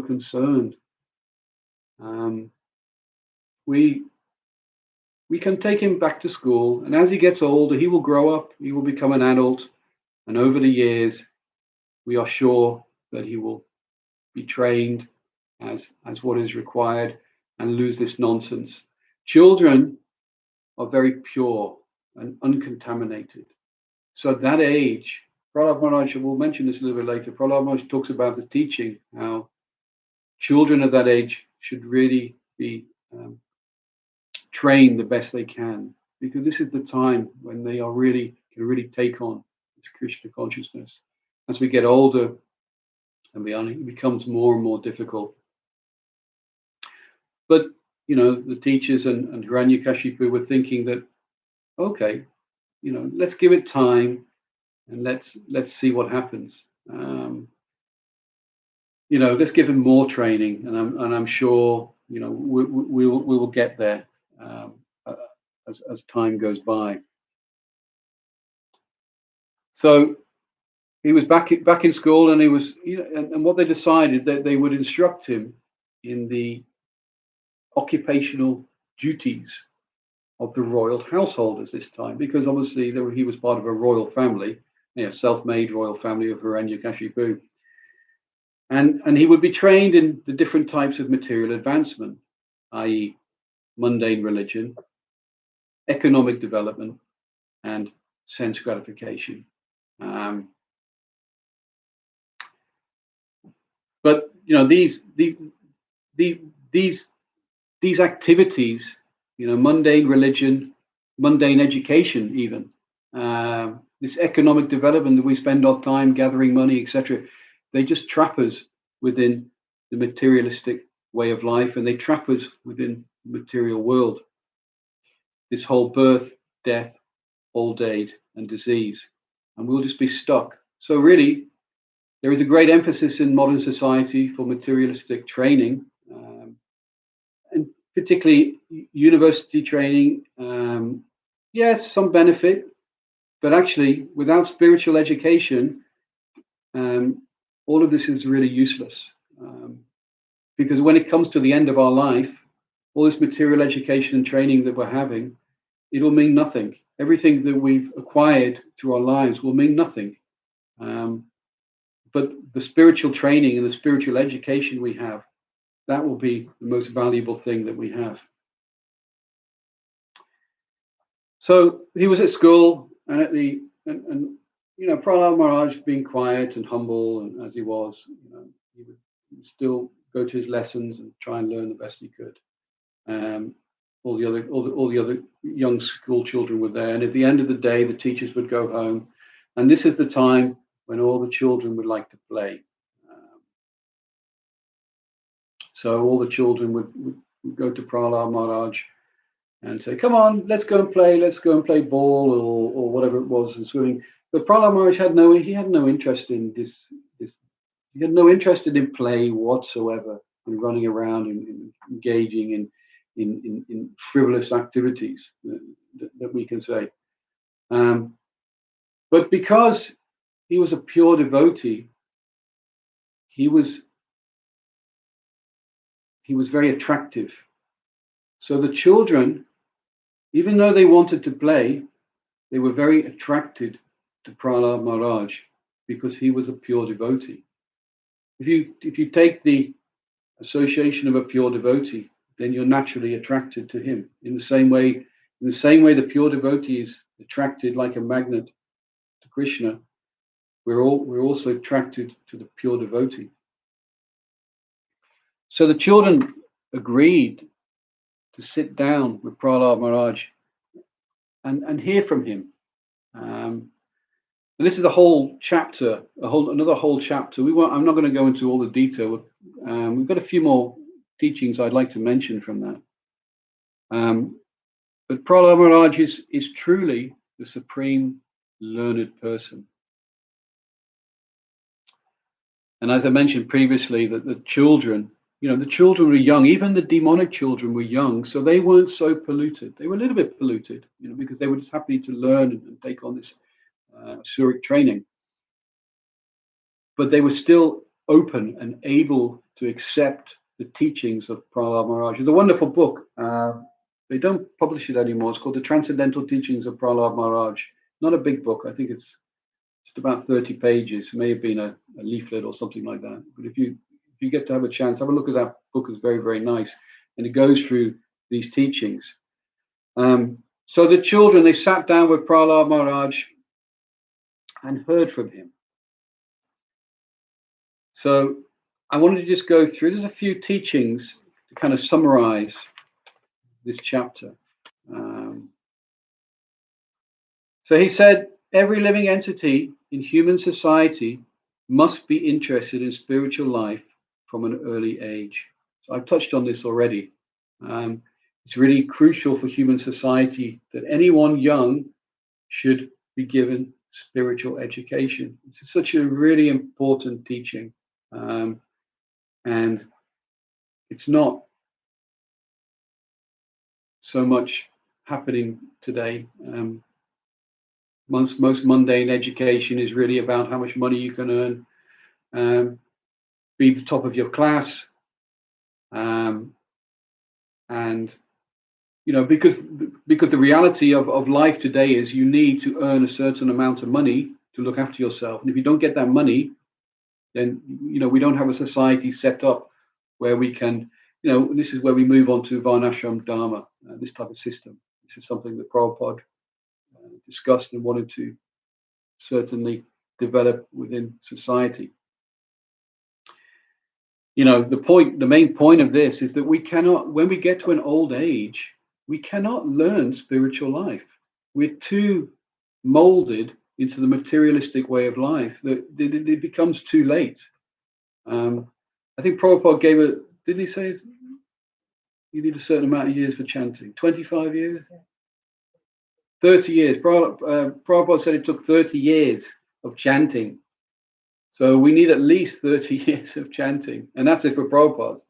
[SPEAKER 2] concerned. We can take him back to school, and as he gets older, he will grow up. He will become an adult, and over the years, we are sure that he will be trained as what is required and lose this nonsense. Children are very pure and uncontaminated. So at that age, Prahlada Maharaj, we'll mention this a little bit later, Prahlada Maharaj talks about the teaching, how children at that age should really be trained the best they can, because this is the time when they can really take on this Krishna consciousness. As we get older and beyond, it becomes more and more difficult. But the teachers and Hiranyakashipu were thinking that, okay, let's give it time and let's see what happens. Let's give him more training, and I'm sure we will get there as time goes by. So he was back in school, and he was and what they decided, that they would instruct him in the occupational duties of the royal householders this time, because obviously he was part of a royal family, self-made royal family of Hiranyakashipu. And he would be trained in the different types of material advancement, i.e. mundane religion, economic development, and sense gratification. But these activities, mundane religion, mundane education, even this economic development that we spend our time gathering money, etc., they just trap us within the materialistic way of life, and they trap us within the material world. This whole birth, death, old age, and disease, and we'll just be stuck. So really, there is a great emphasis in modern society for materialistic training, and particularly university training. Yes, some benefit, but actually, without spiritual education, all of this is really useless, because when it comes to the end of our life, all this material education and training that we're having, it will mean nothing. Everything that we've acquired through our lives will mean nothing. But the spiritual training and the spiritual education we have, that will be the most valuable thing that we have. So he was at school, and Prahlada Maharaj, being quiet and humble, and as he was, he would still go to his lessons and try and learn the best he could. All the other young school children were there, and at the end of the day, the teachers would go home, and this is the time when all the children would like to play. So all the children would go to Prahlada Maharaj and say, "Come on, let's go and play. Let's go and play ball or whatever it was, and swimming." But Prahlada Maharaj had no interest in this. He had no interest in play whatsoever, in running around and engaging in frivolous activities that we can say. But because he was a pure devotee, he was very attractive. So the children, even though they wanted to play, they were very attracted to Prahlad Maharaj because he was a pure devotee. If you take the association of a pure devotee, then you're naturally attracted to him. In the same way the pure devotee is attracted like a magnet to Krishna, we're also attracted to the pure devotee. So the children agreed to sit down with Prahlad Maharaj and hear from him. And this is a whole chapter, another whole chapter. I'm not going to go into all the detail. We've got a few more teachings I'd like to mention from that. But Prahlad Maharaj is truly the supreme learned person. And as I mentioned previously, that the children were young. Even the demonic children were young, so they weren't so polluted. They were a little bit polluted, because they were just happy to learn and take on this Asuric training. But they were still open and able to accept the teachings of Prahlad Maharaj. It's a wonderful book. They don't publish it anymore. It's called The Transcendental Teachings of Prahlad Maharaj. Not a big book. I think it's just about 30 pages. It may have been a leaflet or something like that. But if you get to have a chance, have a look at that book. It's very, very nice. And it goes through these teachings. So the children, they sat down with Prahlad Maharaj and heard from him. So I wanted to just go through, there's a few teachings to kind of summarize this chapter. So he said, every living entity in human society must be interested in spiritual life from an early age. So I've touched on this already. It's really crucial for human society that anyone young should be given spiritual education. It's such a really important teaching. And it's not so much happening today. Most mundane education is really about how much money you can earn, be the top of your class, and because the reality of life today is you need to earn a certain amount of money to look after yourself, and if you don't get that money, then we don't have a society set up where we can, this is where we move on to Varnashram Dharma, this type of system. This is something that Prabhupada discussed and wanted to certainly develop within society. The main point of this is that we cannot, when we get to an old age, we cannot learn spiritual life. We're too molded into the materialistic way of life that it becomes too late. I think Prabhupada gave it, didn't he say you need a certain amount of years for chanting? 25 years? 30 years. Prabhupada said it took 30 years of chanting. So we need at least 30 years of chanting. And that's it for Prabhupada.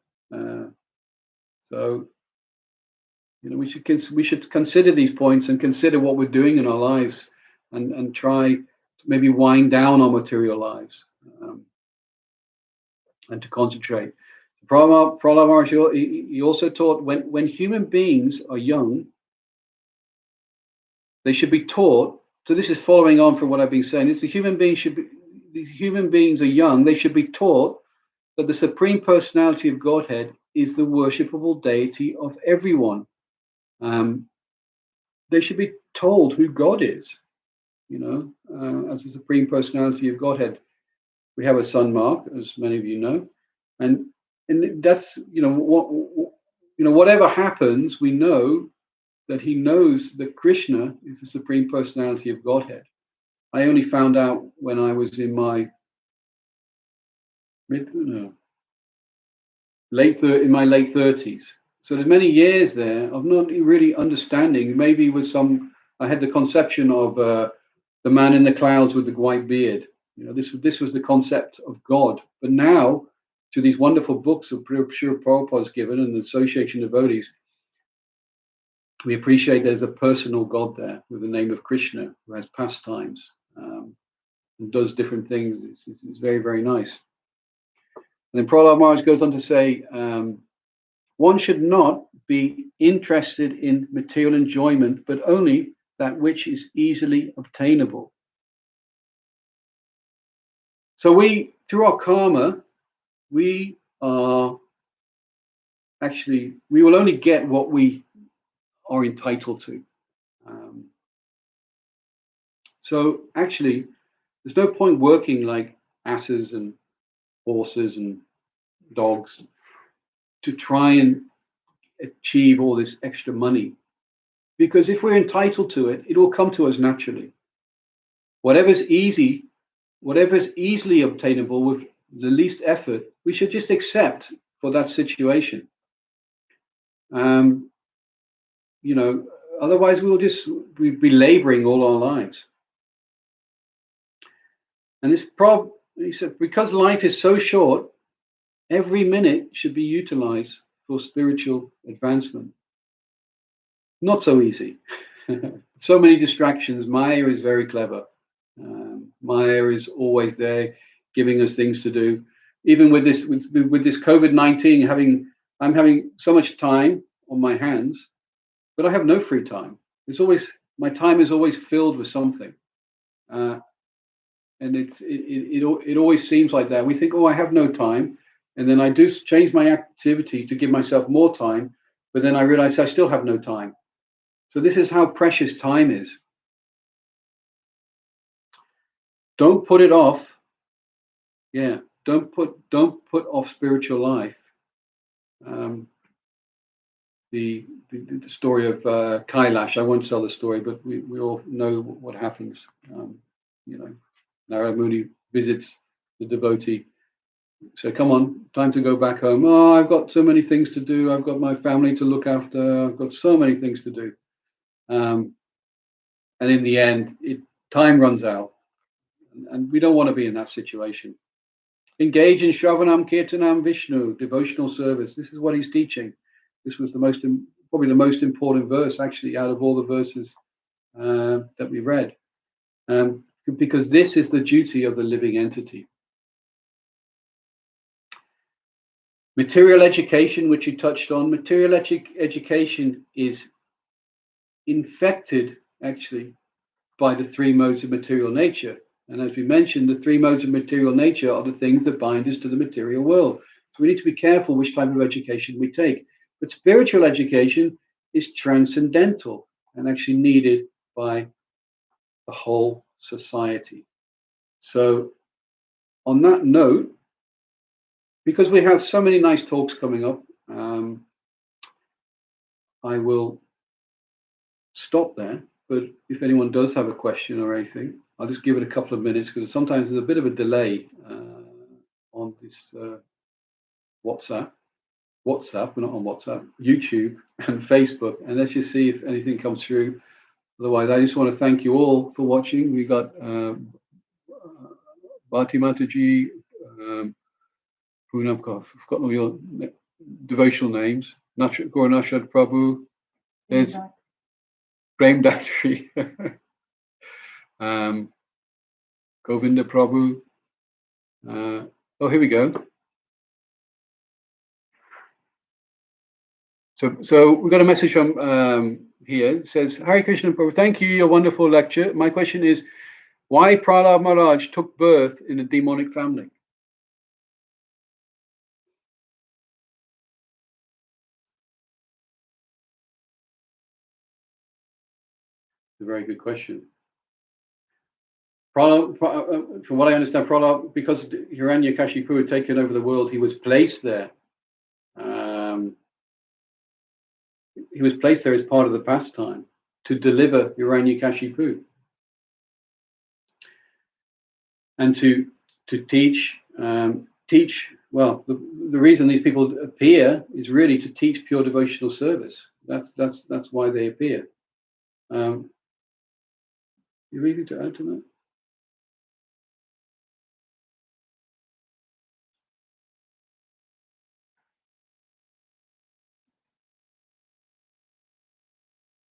[SPEAKER 2] So we should consider these points and consider what we're doing in our lives and try to maybe wind down our material lives and to concentrate. Prahlad Maharaj, he also taught when human beings are young, they should be taught. So this is following on from what I've been saying. These human beings are young. They should be taught that the Supreme Personality of Godhead is the worshipable deity of everyone. They should be told who God is, as the Supreme Personality of Godhead. We have a son, Mark, as many of you know, and that's whatever happens, we know that he knows that Krishna is the Supreme Personality of Godhead. I only found out when I was in my late 30s. So there's many years there of not really understanding. Maybe I had the conception of the man in the clouds with the white beard. This was the concept of God. But now, to these wonderful books of Srila Prabhupada's given and the association of devotees, we appreciate there's a personal God there with the name of Krishna who has pastimes and does different things. It's very, very nice. And then Prahlad Maharaj goes on to say, One should not be interested in material enjoyment, but only that which is easily obtainable. So we, through our karma, we are actually, we will only get what we are entitled to. So actually, there's no point working like asses and horses and dogs to try and achieve all this extra money. Because if we're entitled to it, it will come to us naturally. Whatever's easy, whatever's easily obtainable with the least effort, we should just accept for that situation. Otherwise we'd be laboring all our lives. And he said, because life is so short, every minute should be utilized for spiritual advancement. Not so easy. So many distractions. Maya is very clever. Maya is always there, giving us things to do. Even with this COVID-19, I'm having so much time on my hands, but I have no free time. My time is always filled with something, and it always seems like that. We think, oh, I have no time, and then I do change my activity to give myself more time, but then I realize I still have no time. So this is how precious time is. Don't put it off. Yeah, don't put off spiritual life. The story of Kailash. I won't tell the story, but we all know what happens. Narada Muni visits the devotee. So come on, time to go back home. Oh, I've got so many things to do. I've got my family to look after. I've got so many things to do. And in the end, time runs out. And we don't want to be in that situation. Engage in Shravanam Kirtanam Vishnu, devotional service. This is what he's teaching. This was probably the most important verse, actually, out of all the verses that we read. Because this is the duty of the living entity. Material education, which you touched on, material education is infected, actually, by the three modes of material nature. And as we mentioned, the three modes of material nature are the things that bind us to the material world. So we need to be careful which type of education we take. But spiritual education is transcendental and actually needed by the whole society. So on that note, because we have so many nice talks coming up, I will stop there. But if anyone does have a question or anything, I'll just give it a couple of minutes, because sometimes there's a bit of a delay on this WhatsApp. We're not on WhatsApp, YouTube and Facebook. And let's just see if anything comes through. Otherwise, I just want to thank you all for watching. We got Bhati Mataji, I've forgotten all your devotional names. Gaurunashad Prabhu. There's Prem Datri. Govinda Prabhu. Here we go. So we've got a message from here. It says, Hare Krishna Prabhu, thank you, your wonderful lecture. My question is, why Prahlada Maharaj took birth in a demonic family? It's a very good question. Prahlada, from what I understand, Prahlada, because Hiranyakashipu had taken over the world, he was placed there. He was placed there as part of the pastime to deliver Hiranyakashipu and to teach. Well, the reason these people appear is really to teach pure devotional service. That's why they appear. You ready to add to that?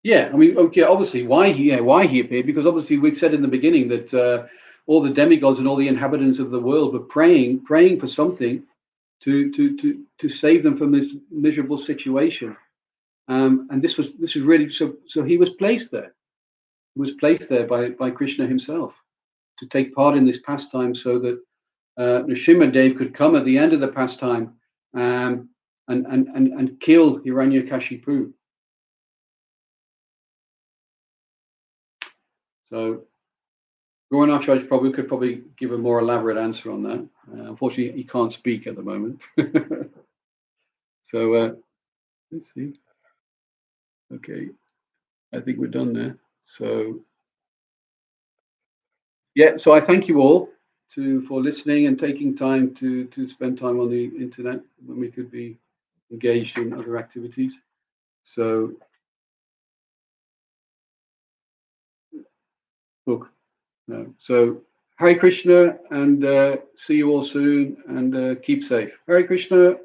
[SPEAKER 2] Yeah, I mean, okay, obviously, why he appeared? Because obviously, we said in the beginning that all the demigods and all the inhabitants of the world were praying for something to save them from this miserable situation. And this was really so. So he was placed there. He was placed there by Krishna himself to take part in this pastime, so that Nrsimhadev could come at the end of the pastime and kill Hiranyakashipu. So Gauranacharyaj Prabhu could probably give a more elaborate answer on that. Unfortunately, he can't speak at the moment. So let's see. Okay, I think we're done there. So yeah, so I thank you all for listening and taking time to spend time on the internet when we could be engaged in other activities. So look, no. So Hare Krishna, and see you all soon, and keep safe. Hare Krishna.